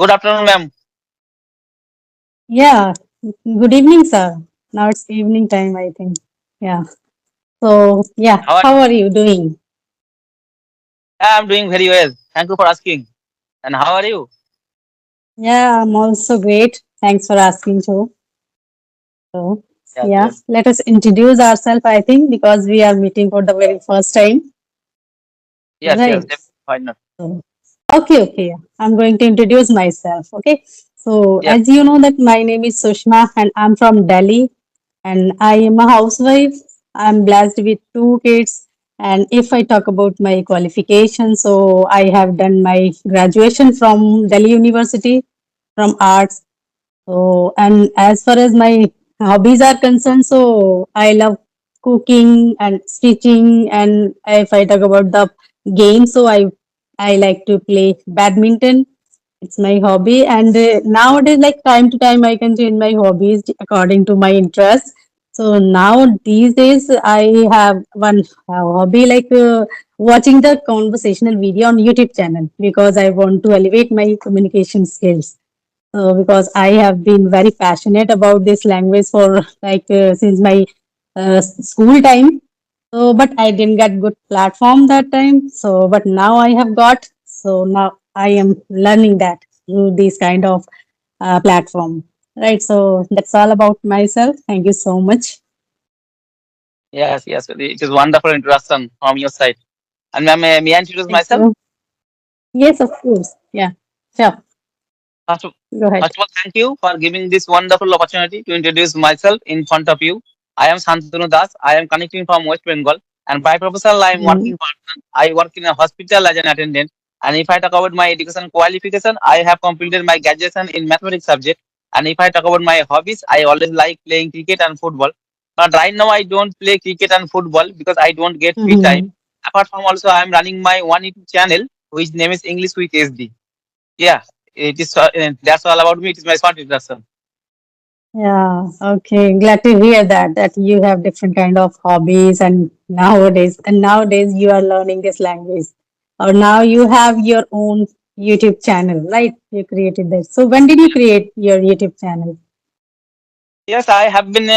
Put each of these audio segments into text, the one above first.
Good afternoon, ma'am. Yeah, good evening, sir. Now it's evening time, I think. Yeah. So, yeah, How are how are you doing? I'm doing very well. Thank you for asking. And how are you? Yeah, I'm also great. Thanks for asking, too. So, Yes, yeah, yes, let us introduce ourselves, I think, because we are meeting for the very first time. yes. Right. Why not? So, okay. Yeah. I'm going to introduce myself. Okay. So, Yes, as you know, that my name is Sushma and I'm from Delhi and I am a housewife. I'm blessed with two kids. And if I talk about my qualifications, so I have done my graduation from Delhi University from arts. So, and as far as my hobbies are concerned, so I love cooking and stitching. And if I talk about the game, so I like to play badminton. It's my hobby, and nowadays, like time to time, I can change my hobbies according to my interests. So now these days, I have one hobby like watching the conversational video on YouTube channel because I want to elevate my communication skills because I have been very passionate about this language for like since my school time. So, but I didn't get good platform that time. So, but now I have got. So now I am learning that through this kind of platform. Right. So that's all about myself. Thank you so much. yes. It is wonderful introduction from your side. And ma'am, may I introduce Thank myself? you. Yes, of course. Yeah. Sure. First of, Go ahead. first of all, thank you for giving this wonderful opportunity to introduce myself in front of you. I am Shantanu Das. I am connecting from West Bengal. And by professional, I am Mm, working person. I work in a hospital as an attendant. And if I talk about my education qualification, I have completed my graduation in mathematics subject. And if I talk about my hobbies, I always like playing cricket and football. But right now, I don't play cricket and football because I don't get free time. mhm. Apart from also, I am running my one YouTube channel, which name is English with SD. Yeah, it is. That's all about me. It is my short introduction. Yeah, okay. Glad to hear that you have different kind of hobbies and nowadays you are learning this language. Or now you have your own YouTube channel, right? You created this. So when did you create your YouTube channel? Yes, I have been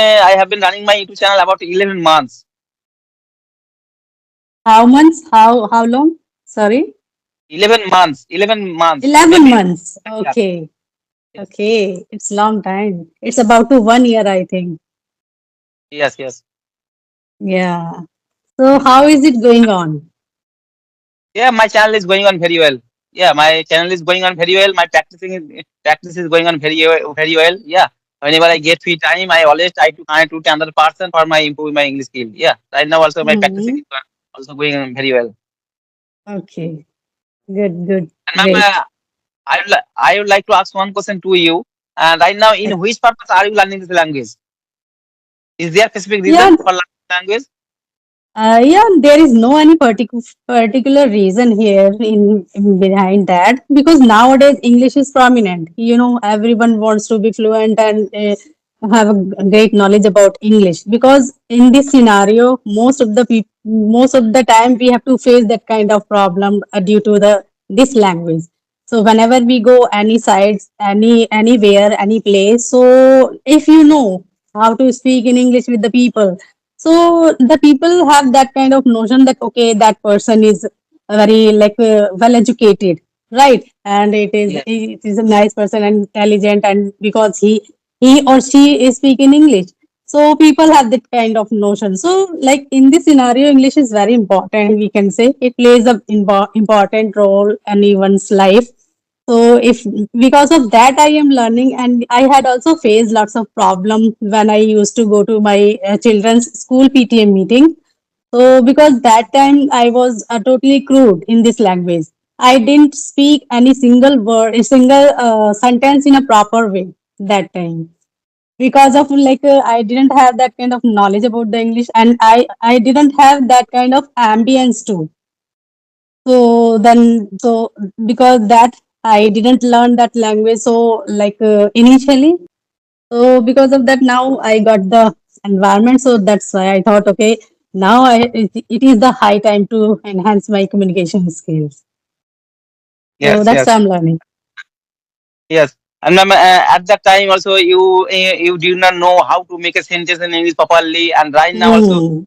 running my YouTube channel about 11 months. How months? How long? Sorry? 11 months. 11 months. 11 Maybe. months. Yeah. Okay. Yes. Okay. It's long time. It's about to 1 year, I think. Yes. Yeah. So how is it going on? Yeah, my channel is going on very well. Yeah, my channel is going on very well. My practice is going on very well. Yeah. Whenever I get free time, I always try to connect with another person for my improve my English skill. Yeah. Right now also my practicing Hmm. is also going on very well. Okay. Good. And ma'am, Great. I would like to ask one question to you. Right now, in which purpose are you learning this language? Is there a specific Yeah, reason for learning language? yeah, there is no any particular reason here in behind that because nowadays English is prominent. You know, everyone wants to be fluent and have a great knowledge about English because in this scenario, most of the time we have to face that kind of problem due to the this language. So whenever we go any sites, anywhere, any place, so if you know how to speak in English with the people, so the people have that kind of notion that okay, that person is very like well educated, right? And Yes. it is a nice person and intelligent, and because he or she is speaking English, so people have that kind of notion. So like in this scenario, English is very important. We can say it plays a important role in anyone's life. So if because of that I am learning, and I had also faced lots of problem when I used to go to my children's school PTA meeting. So because that time I was totally crude in this language. I didn't speak any single word, a single sentence in a proper way that time because of like I didn't have that kind of knowledge about the English, and I didn't have that kind of ambience too. So because that I didn't learn that language so like initially. So because of that, now I got the environment. So that's why I thought, okay, it is the high time to enhance my communication skills. So Yes. that's Yes. why I'm learning. Yes. And ma'am, at that time also you did not know how to make a sentence in English properly, and right now also Hmm.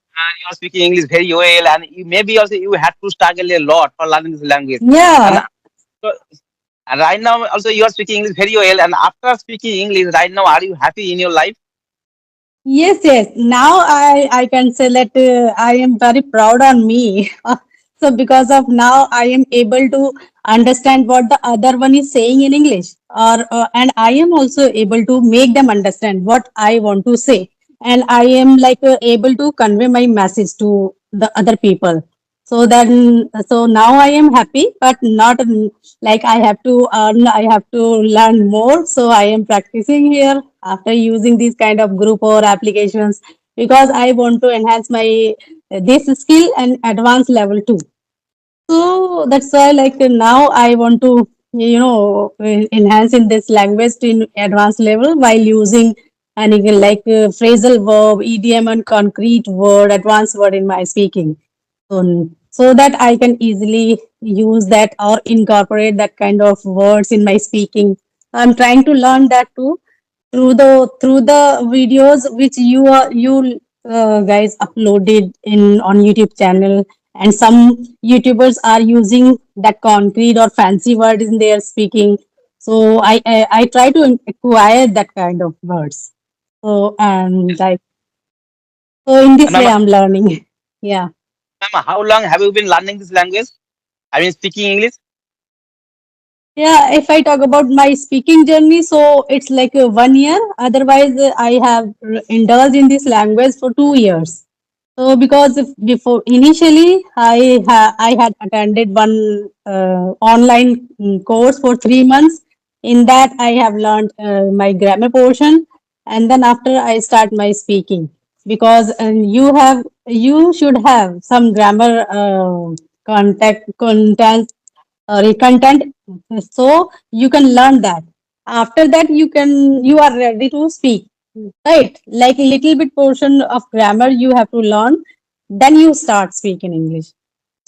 you are speaking English very well, and maybe also you had to struggle a lot for learning this language. And Yeah. so, and right now also you are speaking English very well, and after speaking English right now, are you happy in your life? Yes, yes. Now I can say that I am very proud on me. So because of now I am able to understand what the other one is saying in English, or and I am also able to make them understand what I want to say, and I am like able to convey my message to the other people. So then, so now I am happy, but not like I have to earn, I have to learn more. So I am practicing here after using these kind of group or applications because I want to enhance my this skill and advanced level too. So that's why, like now, I want to, enhance in this language to in advanced level while using any like phrasal verb, idiom, and concrete word, advanced word in my speaking. So that I can easily use that or incorporate that kind of words in my speaking. I'm trying to learn that too through the videos which you guys uploaded in on YouTube channel, and some YouTubers are using that concrete or fancy word in their speaking. So I try to acquire that kind of words. So and Yes. like so in And this way ma'am, I'm learning. Yeah. how long have you been learning this language? I mean, speaking English. Yeah, if I talk about my speaking journey, so it's like 1 year. Otherwise, I have indulged in this language for 2 years. So because if before initially I had attended one online course for 3 months. In that I have learned my grammar portion, and then after I start my speaking because you should have some grammar content, so you can learn that. After that you are ready to speak, right? Like a little bit portion of grammar you have to learn, then you start speaking English.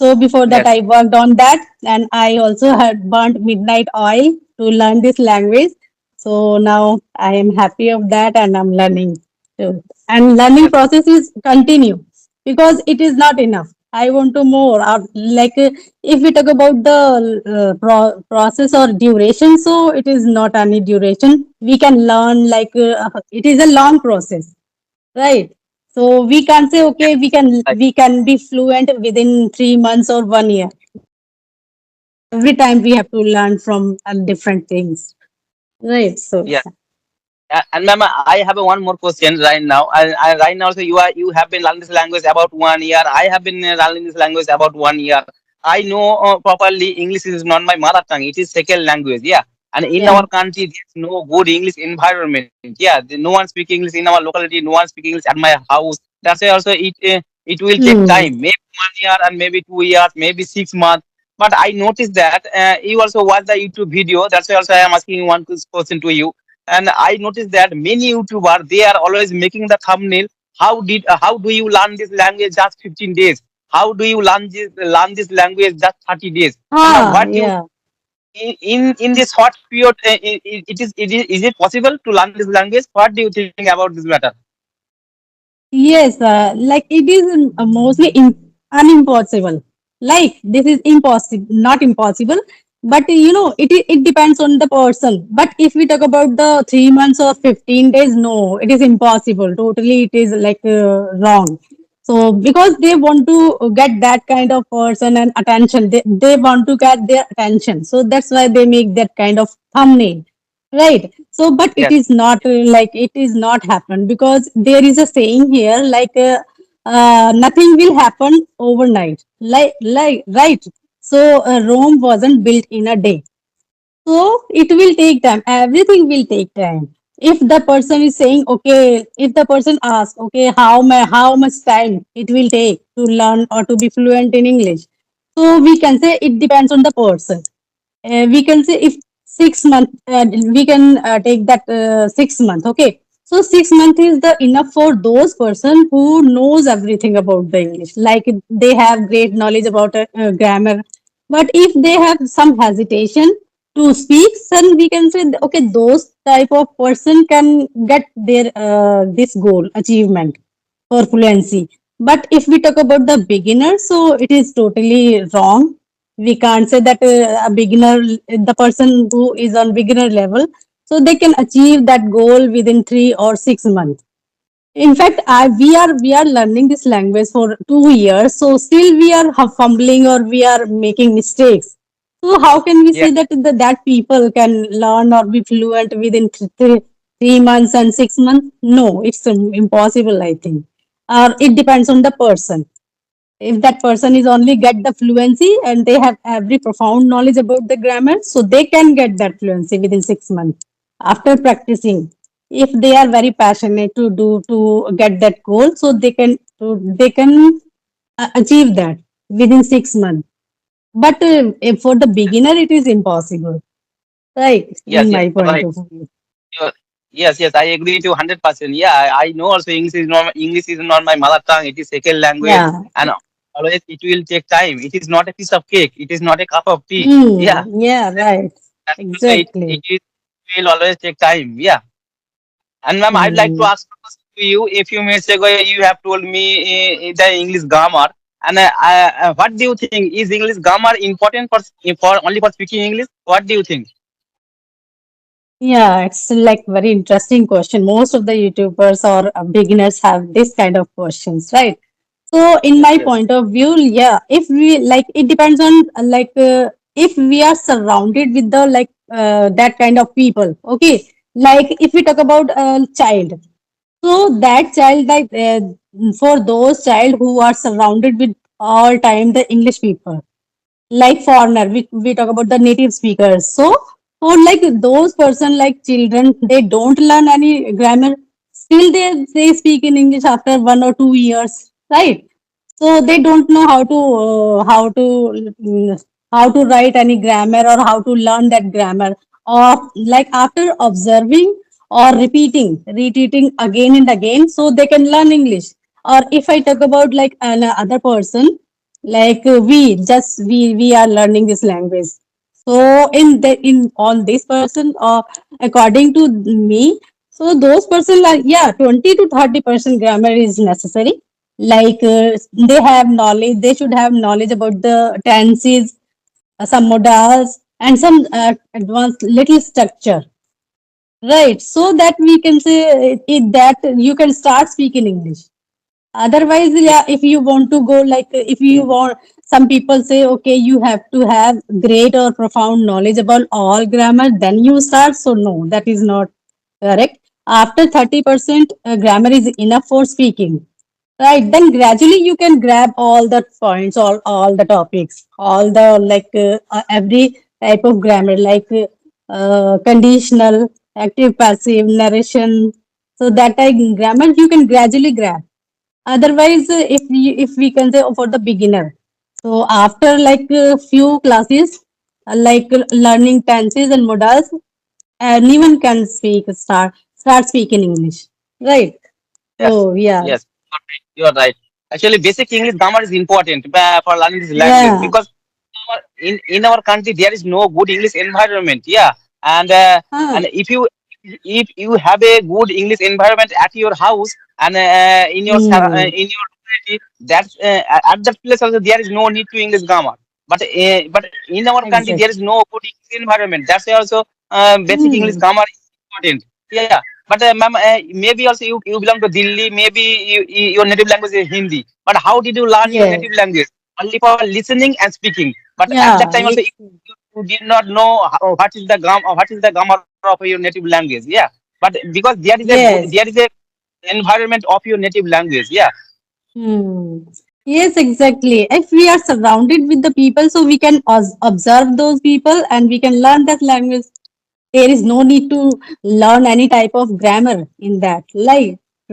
So before that Yes. I worked on that, and I also had burnt midnight oil to learn this language. So now I am happy of that, and I'm learning too. And learning Yes. process is continue because it is not enough. I want to more. Like if we talk about the process or duration, so it is not any duration. We can learn like it is a long process, right? So we can't say Yes. okay, we Right. can be fluent within 3 months or 1 year. Every time we have to learn from different things, right? So Yes. And ma'am, I have a one more question right now. I right now, so you have been learning this language about 1 year. I have been learning this language about 1 year. I know properly English is not my mother tongue. It is second language. Yeah. And in yeah. our country, there's no good English environment. Yeah. No one speak English in our locality. No one speak English at my house. That's why also it will take Hmm. time. Maybe 1 year and maybe 2 years, maybe 6 months. But I noticed that you also watch the YouTube video. That's why also I am asking one question to you, and I noticed that many YouTubers they are always making the thumbnail. How do you learn this language just 15 days? How do you learn this language just 30 days? And now Ah, what you yeah. in this short period, is it possible to learn this language? What do you think about this matter? Yes, like it is mostly unimpossible. Like this is impossible, not impossible, but it depends on the person. But if we talk about the 3 months or 15 days, no, it is impossible. Totally, it is like wrong. So because they want to get that kind of person and attention, they want to get their attention. So that's why they make that kind of thumbnail. Right. So, but it Yes, is not like it is not happen because there is a saying here like nothing will happen overnight. Right. So Rome wasn't built in a day. So it will take time. Everything will take time. If the person is saying, okay, if the person asks, okay, how much time it will take to learn or to be fluent in English, so we can say it depends on the person. We can say if 6 months, we can take that 6 months. Okay, so 6 months is the enough for those person who knows everything about the English, like they have great knowledge about grammar. But if they have some hesitation to speak, then we can say, okay, those type of person can get their this goal achievement for fluency. But if we talk about the beginner, so it is totally wrong. We can't say that a beginner, the person who is on beginner level, so they can achieve that goal within 3 or 6 months. In fact, we are learning this language for 2 years, so still we are fumbling or we are making mistakes. So how can we Yeah, say that that people can learn or be fluent within 3 months and 6 months? No, it's impossible, I think. Or it depends on the person. If that person is only get the fluency and they have every profound knowledge about the grammar, so they can get that fluency within 6 months after practicing. If they are very passionate to get that goal, so they can achieve that within 6 months. But if for the beginner, it is impossible, right? yes, In yes, my point right. of view. You're- Yes, yes, I agree with you 100%. Yeah, I know also English is not my mother tongue. It is second language, Yeah. and always it will take time. It is not a piece of cake. It is not a cup of tea. Yeah, Yeah. Right. that's also Exactly. it will always take time. Yeah, and ma'am, I'd like to Hmm. ask a question to you. A few minutes ago, you have told me the English grammar, and what do you think? Is English grammar important for only for speaking English? What do you think? Yeah, it's like very interesting question. Most of the YouTubers or beginners have this kind of questions, right? So, in Yes, my yes, point of view, yeah, if we like, it depends on if we are surrounded with the that kind of people. Okay, like if we talk about a child, so that child, for those child who are surrounded with all time the English people, like foreigner, we talk about the native speakers. So for like those person like children, they don't learn any grammar, still they speak in English after 1 or 2 years, right? So they don't know how to write any grammar or how to learn that grammar, or like after observing or repeating again and again, so they can learn English. Or if I talk about like another person, like we are learning this language, so in on this person, according to me, so those person like, yeah, 20 to 30% grammar is necessary. Like they have knowledge, they should have knowledge about the tenses, some modals, and some advanced little structure, right? So that we can say that you can start speaking English. Otherwise, yeah, if you want to go like if you want, some people say, okay, you have to have great or profound knowledge about all grammar, then you start. So no, that is not correct. After 30% grammar is enough for speaking. Right, then gradually you can grab all the points, all the topics, all the every type of grammar, like conditional, active, passive, narration. So that type grammar you can gradually grab. Otherwise, if we can say for the beginner, so after like a few classes, learning tenses and modals, anyone can start speaking English, right? yes, So yeah, yes. You are right. Actually, basic English grammar is important for learning this language yeah. because in our country there is no good English environment. Yeah, Huh. and if you have a good English environment at your house and Hmm. in your community, that's at that place also there is no need to English grammar. But in our country there is Exactly. no good English environment. That's why also basic English Hmm. grammar is important. Yeah, but ma'am, maybe also you belong to Delhi. Maybe your native language is Hindi. But how did you learn your Yes. native language? Only for listening and speaking. But at that Yeah. time also, you did not know what is the grammar of your native language. Yeah, but because Yes. there is a environment of your native language. Yeah, Hmm. Yes, exactly. If we are surrounded with the people, so we can observe those people and we can learn that language. There is no need to learn any type of grammar in that,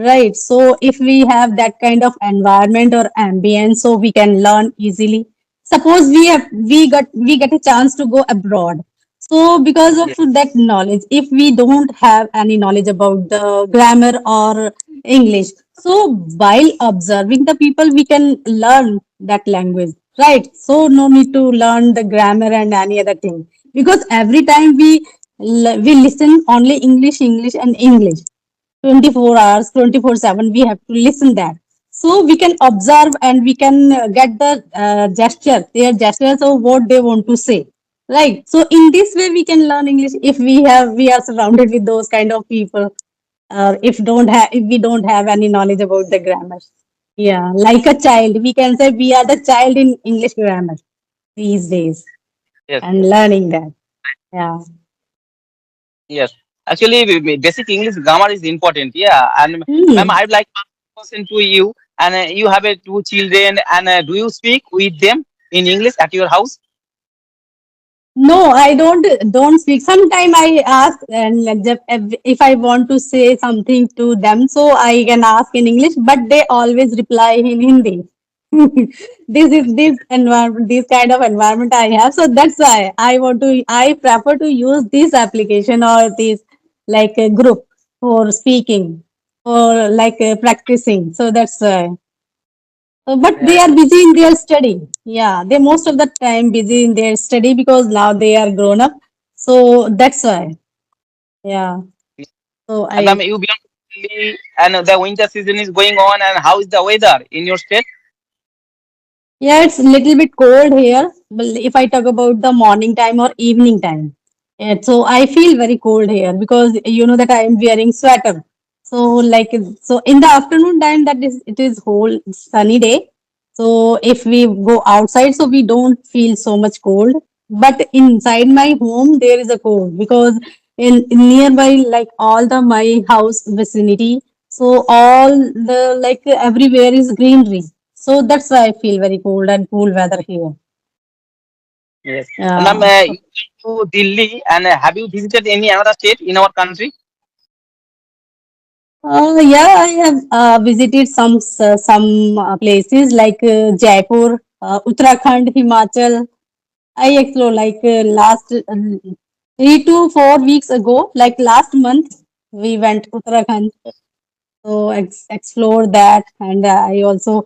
right? So if we have that kind of environment or ambience, so we can learn easily. Suppose we get a chance to go abroad, so because of yes, that knowledge, if we don't have any knowledge about the grammar or English, so while observing the people, we can learn that language, right? So no need to learn the grammar and any other thing. because every time we listen only English, English, and English. 24 hours, 24/7, we have to listen that. So we can observe and we can get the gesture, their gestures of what they want to say. Right. So in this way, we can learn English if we are surrounded with those kind of people. If we don't have any knowledge about the grammar. Yeah, like a child, we can say we are the child in English grammar these days Yes, and learning that. Yeah. yes. Actually, basic English grammar is important. Yeah, and ma'am, Hmm. I'd like to ask a question to you. And you have two children, and do you speak with them in English at your house? No, I don't speak. Sometime I ask and like if I want to say something to them, so I can ask in English, but they always reply in Hindi. This is this environment, this kind of environment I have. So that's why I prefer to use this application or this like a group for speaking or like practicing. So that's why. But they are Yes. busy in their study. Yeah, they most of the time busy in their study because now they are grown up. So that's why. Yeah. So And ma'am, I you belong to Delhi, and the winter season is going on. And how is the weather in your state? Yeah, it's a little bit cold here. But if I talk about the morning time or evening time, so I feel very cold here because you know that I am wearing sweater. So like so in the afternoon time that is it is whole sunny day. So if we go outside, so we don't feel so much cold. But inside my home there is a cold because in nearby like all the my house vicinity, so all the like everywhere is greenery. So that's why I feel very cold and cool weather here. Yes. And ma'am, Yeah. you belong to Delhi, and have you visited any another state in our country? Yeah, I have visited some places like Jaipur, Uttarakhand, Himachal. I explore like last 3 to 4 weeks ago, like last month, we went Uttarakhand. So explore that, and I also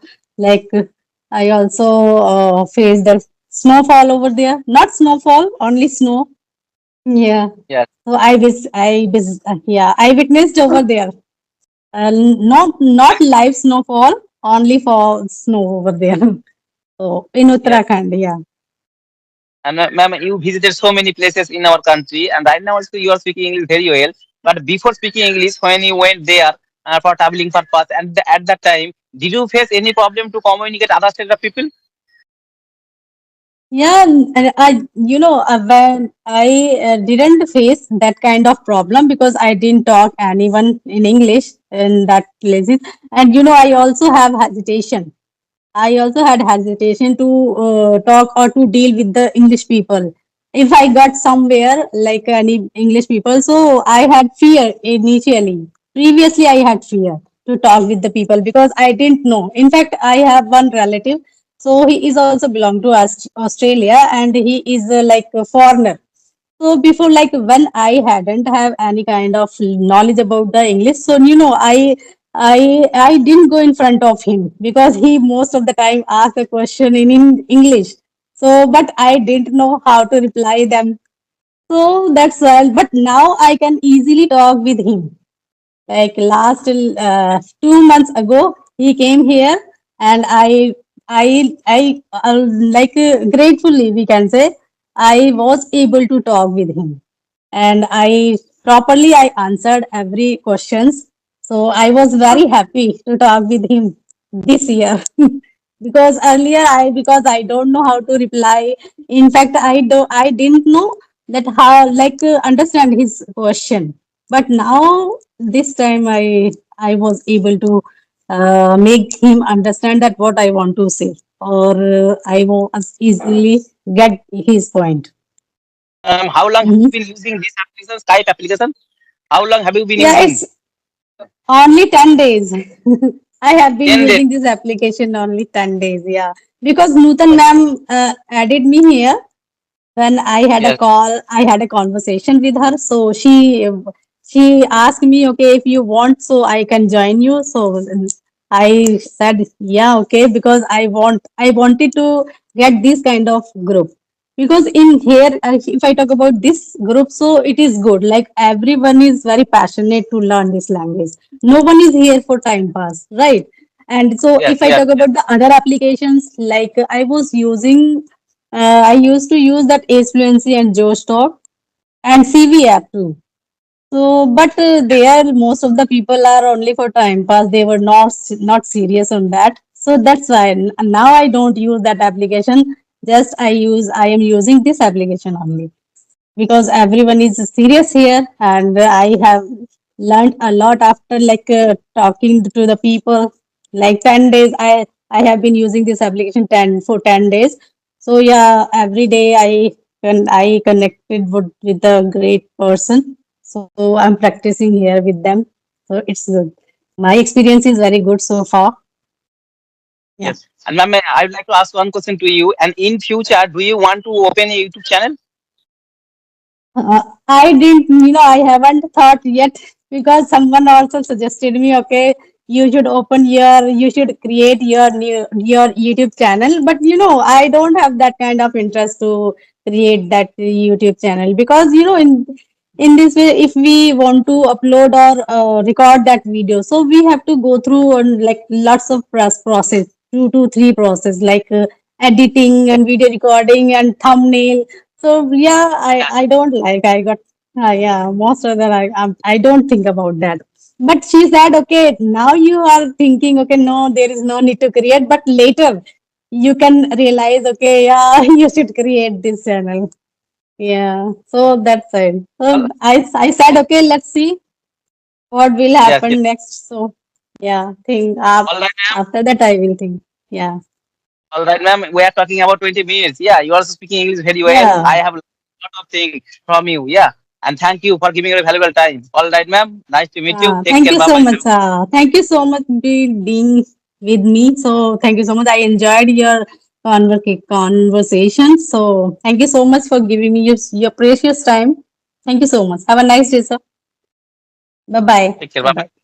faced the snowfall over there. Not snowfall, only snow. Yeah. Yes. So I witnessed over there. Not live snowfall, only for snow over there. So in Yes. Uttarakhand, yeah. And ma'am, you visited so many places in our country, and right now also you are speaking English very well. But before speaking English, when you went there for traveling purpose, and at that time, did you face any problem to communicate other state of people? Yeah, and when I didn't face that kind of problem because I didn't talk anyone in English in that places, and I also have hesitation. I also had hesitation to talk or to deal with the English people. If I got somewhere like any English people, so I had fear initially. Previously, I had fear to talk with the people because I didn't know. In fact, I have one relative, so he is also belong to Australia, and he is like a foreigner. So before, like when I hadn't have any kind of knowledge about the English, so I didn't go in front of him because he most of the time asked a question in English. So, but I didn't know how to reply them. So that's why. But now I can easily talk with him. Like last 2 months ago, he came here, and I like gratefully we can say I was able to talk with him, and I answered every questions. So I was very happy to talk with him this year. Because earlier I don't know how to reply. In fact, I didn't know that how like understand his question. But now this time I was able to make him understand that what I want to say, or I was easily get his point. How long have you Mhm. been using this application, Skype application? How long have you been Yeah, using? it's only 10 days. I have been 10 days. using this application only 10 days. Yeah. Because Nutan Okay. ma'am added me here when I had a Yes. call, I had a conversation with her. So she asked me, okay, if you want, so I can join you. So I said, yeah, okay, because I wanted to get this kind of group. because in here, if I talk about this group, so it is good. Like everyone is very passionate to learn this language. No one is here for time pass, right? And so Yes, if I yes, talk about the other applications, like I was using, I used to use that Ace Fluency and Josh Talk and CV app too. So, but there most of the people are only for time pass. They were not serious on that. So that's why now I don't use that application. Just I am using this application only because everyone is serious here, and I have learned a lot after like talking to the people. Like 10 days, I have been using this application 10 days. So yeah, every day I connected with a great person. So I'm practicing here with them. So it's good. My experience is very good so far. Yeah. yes. And ma'am, I would like to ask one question to you. And in future, do you want to open a YouTube channel? I didn't, I haven't thought yet because someone also suggested me, okay, you should create your YouTube channel. But I don't have that kind of interest to create that YouTube channel because in this way, if we want to upload or record that video, so we have to go through like lots of process, 2 to 3 process like editing Yes, and video recording and thumbnail. So yeah, yes, I don't like. I got yeah. Most of that I don't think about that. But she said, okay, now you are thinking, okay, no, there is no need to create. But later, you can realize, okay, yeah, you should create this channel. Yeah. So that's it. all, So I said, okay, let's see what will yes, yes. happen next. So yeah, think All right, ma'am. after that I will think. Yeah. All right, ma'am. We are talking about 20 minutes. Yeah, you also speaking English very well. Yeah. I have a lot of things from you. Yeah. And thank you for giving your valuable time. All right, ma'am. Nice to meet you. Take Thank care. you Bye so bye. much. Thank you so much being with me. So thank you so much. I enjoyed your conversation. So thank you so much for giving me your precious time. Thank you so much. Have a nice day, sir. Bye bye. Take care. Bye Bye bye. bye.